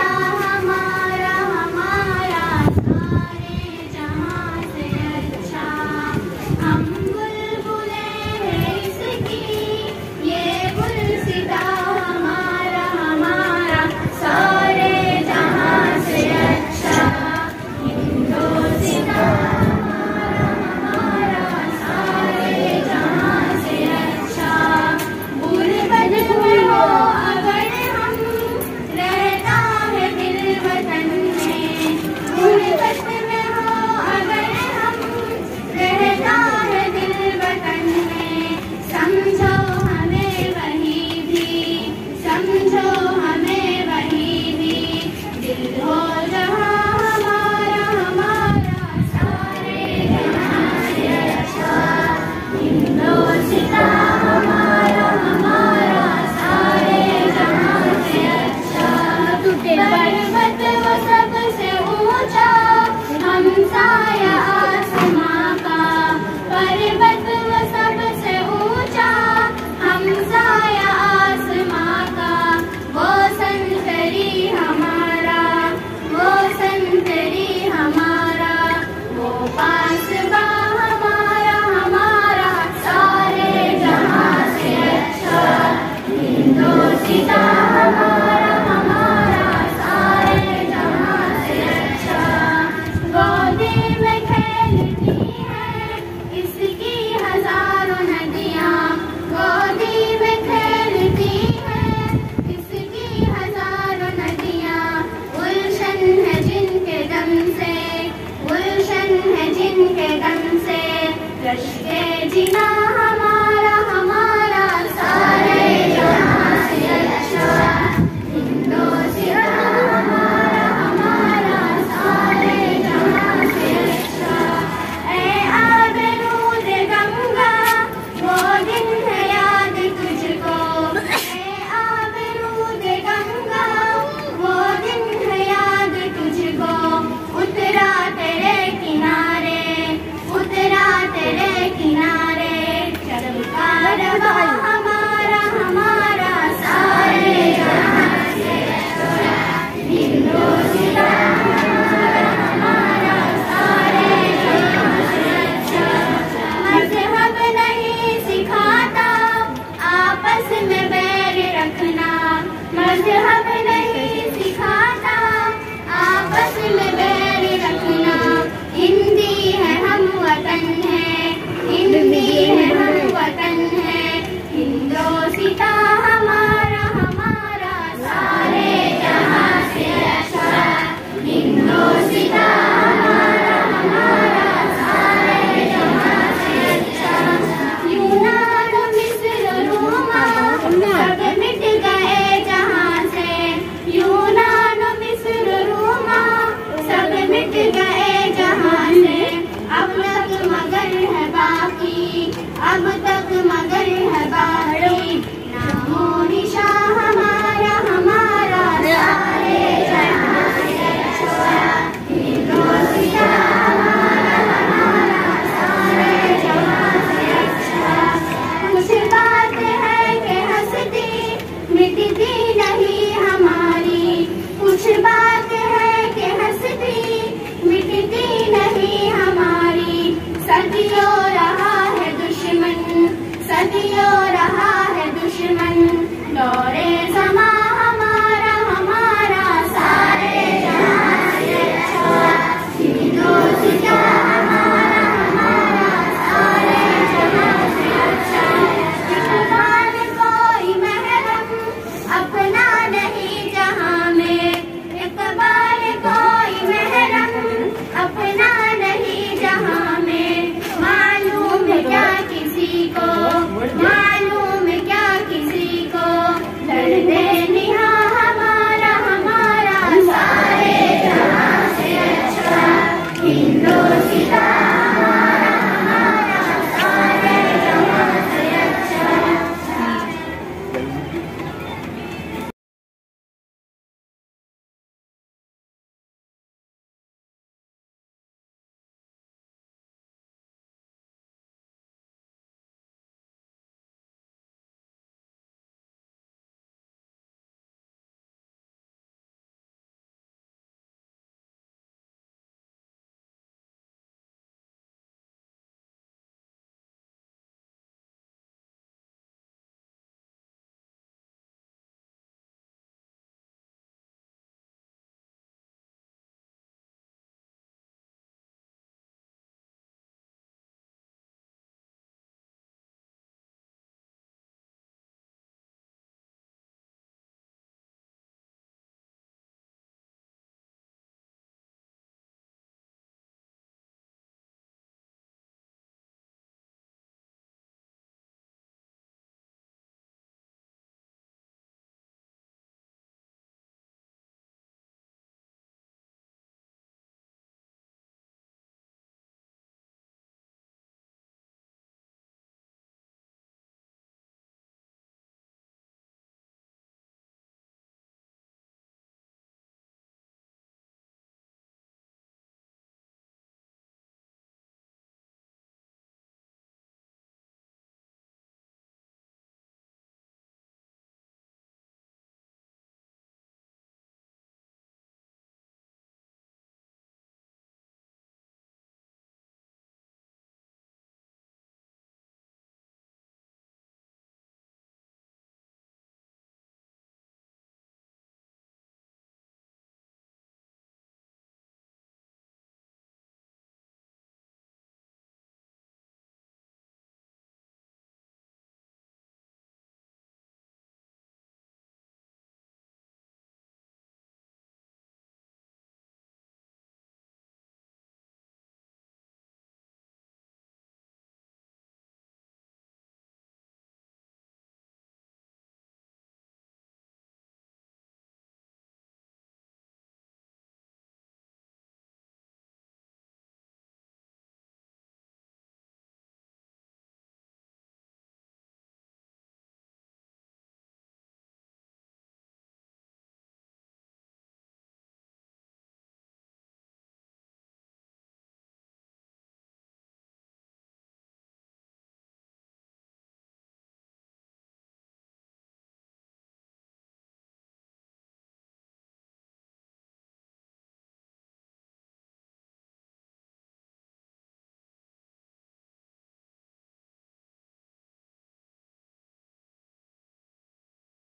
हमारा हमारा सारे जहां से अच्छा, हम बुलबुले हैं इसकी ये गुलसिता हमारा हमारा सारे जहां से अच्छा, हिंदोस्तां हमारा हमारा सारे जहां से अच्छा। गुरबत में हो अगर हम रहता है दिल वतन में, गुरबत में हो अगर हम रहता है दिल वतन में, समझो हमें वही भी, समझो हमें वही भी, दिल हो जहां हमारा हमारा सारे जहां से अच्छा, हिंदोस्तां हमारा हमारा सारे जहां से अच्छा। पर्वत वो सबसे ऊंचा हमसाया आसमां का, पर्वत वो सबसे ऊंचा हमसाया आसमां का, वो संतरी हमारा, वो संतरी हमारा, वो पासबा हमारा हमारा सारे जहां से अच्छा, हिंदोस्तां हमारा हमारा सारे जहां से अच्छा। गोदी में खेलती हैं इसकी हजारों नदियां, गोदी में खेलती हैं इसकी हजारों नदियां, गुलशन है जिनके दम से, गुलशन है जिनके दम से, रश्के जिना